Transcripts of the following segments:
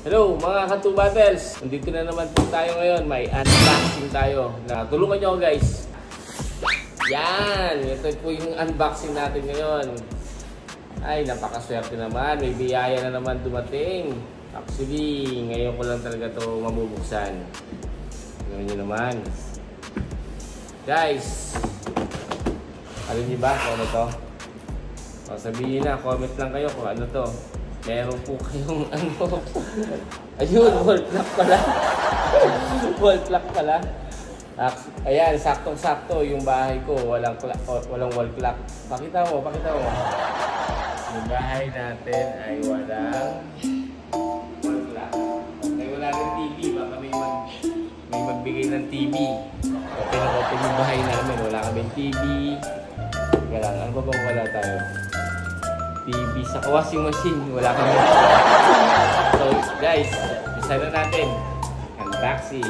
Hello mga ka-2Battles! Nandito na naman po tayo ngayon. May unboxing tayo. Tulungan nyo ako guys. Yan! Ito po yung unboxing natin ngayon. Ay, napakaswerte naman. May biyaya na naman dumating. Actually, ngayon ko lang talaga ito mabubuksan. Tingnan nyo naman. Guys! Alam niyo ba kung ano to? O, sabihin na, comment lang kayo kung ano to. Meron po kayong ano. Ayun, wall clock pala. Wall clock pala. Ayan, saktong-sakto yung bahay ko. Walang wall clock. Pakita mo, pakita mo. Yung bahay natin ay walang wall clock. Ay wala ng TV. Baka may magbigay ng TV. Open yung bahay namin. Wala kaming TV. Wala. Ano ba bang wala tayo? TV sa washing machine. Wala kami. So guys, isa na natin. Unboxing.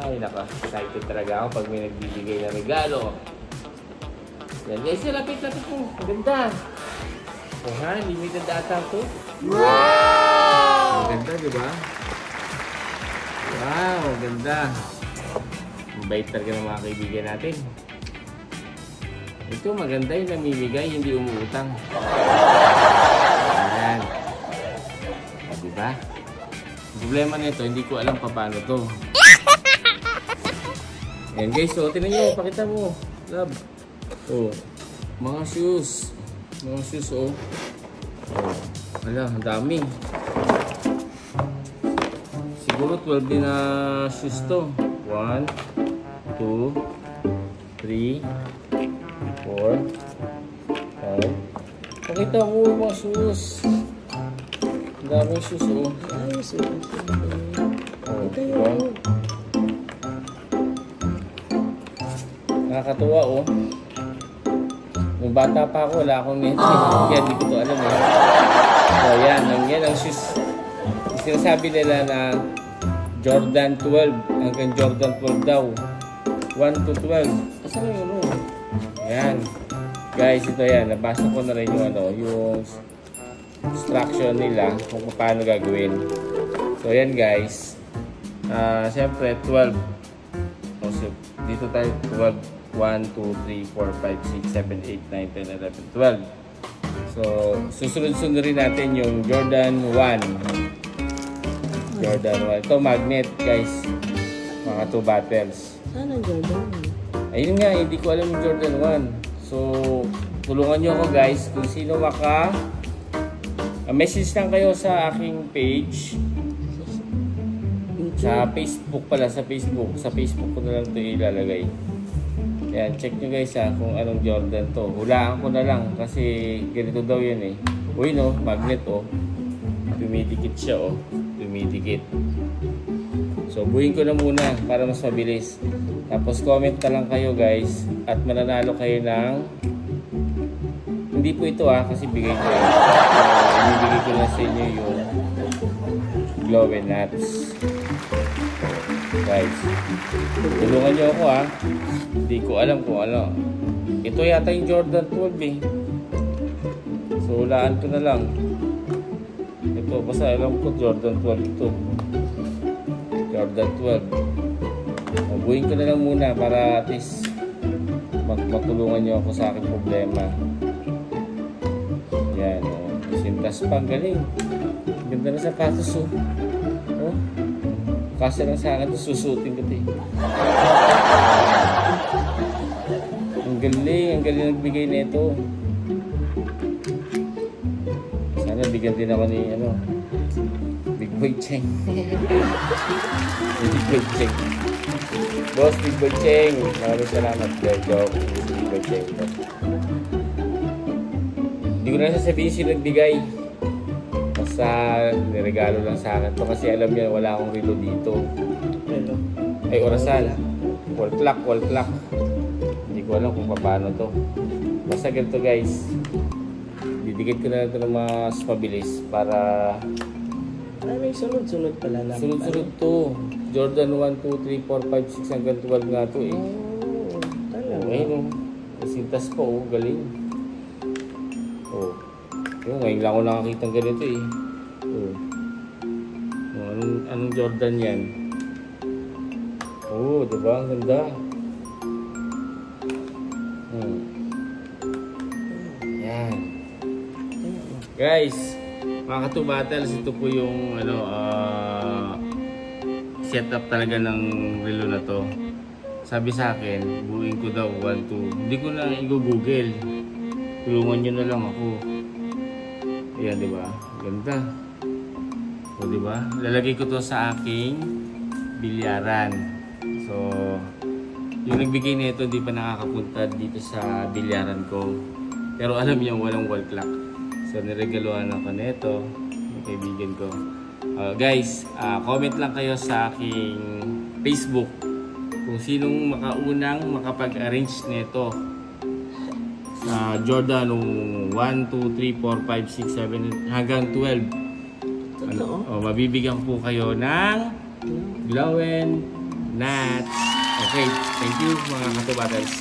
Ay naka, excited talaga ako pag may nagbibigay na regalo. Yan guys, lapit-lapit mo. Maganda. Oh ha, limited ata ito. Wow! Maganda, di ba? Wow, maganda. Mabait talaga ng mga kaibigan natin. Ito maganda yung namimigay, hindi umuutang. Ayan. Diba? Problema nito, hindi ko alam paano to. Ayan guys, so tinan nyo, pakita mo. Love. Oh, mga shoes. Mga shoes, oh. Oh, wala, ang dami. Siguro 12 din na shoes to. 1, 2, 3, 4, 5. Pakita mo yung mga shoes. Ang daming shoes, oh. Ayos, oh. Ito yun. Nakakatuwa, oh. Nung bata pa ako, wala akong nito. Yan, hindi ko ito alam, eh. So, yan ang shoes. Sinasabi nila na Jordan 12 hanggang Jordan 12 daw. 1 to 12. Asan na yun, oh? Yan. Guys, ito yan. Nabasa ko na rin yung yung instruction nila kung paano gagawin. So, yan guys. Siyempre, 12. So, dito tayo 12. 1, 2, 3, 4, 5, 6, 7, 8, 9, 10, 11, 12. So, susunod-sunod rin natin yung Jordan 1. Jordan 1. Ito, magnet guys. Mga 2Battles. Saan ang Jordan? Ayun nga, hindi ko alam yung Jordan 1. So, tulungan nyo ako guys kung sino message lang kayo sa aking page. Sa Facebook pala, sa Facebook. Sa Facebook ko na lang ito ilalagay. Yan, check nyo guys kung anong Jordan to. Hulaan ko na lang kasi ganito daw yan eh. Uy no, magnet oh. Dumidikit siya oh. Dumidikit. So, buuin ko na muna para mas mabilis. Tapos comment na lang kayo guys at mananalo kayo ng hindi po ito kasi bigay ko yun. Ibibigay ko na sa inyo yung glow and nuts. Guys, tulungan nyo ako hindi ko alam kung ano. Ito yata yung Jordan 12 eh. So, hulaan ko na lang. Ito, basta alam ko Jordan 12 ito. Jordan 12. Buuin ko na lang muna para at least matulungan nyo ako sa aking problema. Yan, oh. Sintas pa, galing. Ganda na sapatos, oh. Oh. Kasi lang sa akin ito, susutin ko ito eh. Ang galing nagbigay na ito. Sana bigyan din ako ni Big Boy Cheng. Big Boy Cheng. Boss, Big Boy Cheng. Maraming salamat. Joke. Big Boy Cheng. Hindi ko na sasabihin sino nagbigay. Basta niregalo lang sa akin to kasi alam niya wala akong relo dito. Ay, orasan. Wall clock. Hindi ko alam kung paano to. Basta ganito guys. Didikit ko na ito ng mas mabilis para may sunod-sunod pala lang. Sunod-sunod to. Jordan 1, 2, 3, 4, 5, 6 hanggang 12 nga to eh. Oh, talaga. Ayun oh. Sintas pa oh. Galing. Oh. Ngayon lang ako nakakita ng ganito eh. Oh. Anong Jordan yan? Oh, diba? Ang ganda. Yan. Guys, mga katubattles, ito po yung setup talaga ng relo na to. Sabi sa akin, buuin ko daw 1, 2. Hindi ko na i-google. Tulungan nyo na lang ako. Ayan, diba? Ganda. O, diba? Lalagay ko to sa aking bilyaran. So, yung nagbigay nito di pa nakakapunta dito sa bilyaran ko. Pero alam niyo, walang wall clock. So, niregaluhan ako nito. Yung kaibigan ko. Guys, comment lang kayo sa aking Facebook kung sinong makaunang makapag-arrange nito sa Jordan 1, 2, 3, 4, 5, 6, 7 hanggang 12. Mabibigyan po kayo ng Glow and Nuts. Okay, thank you mga katubattles.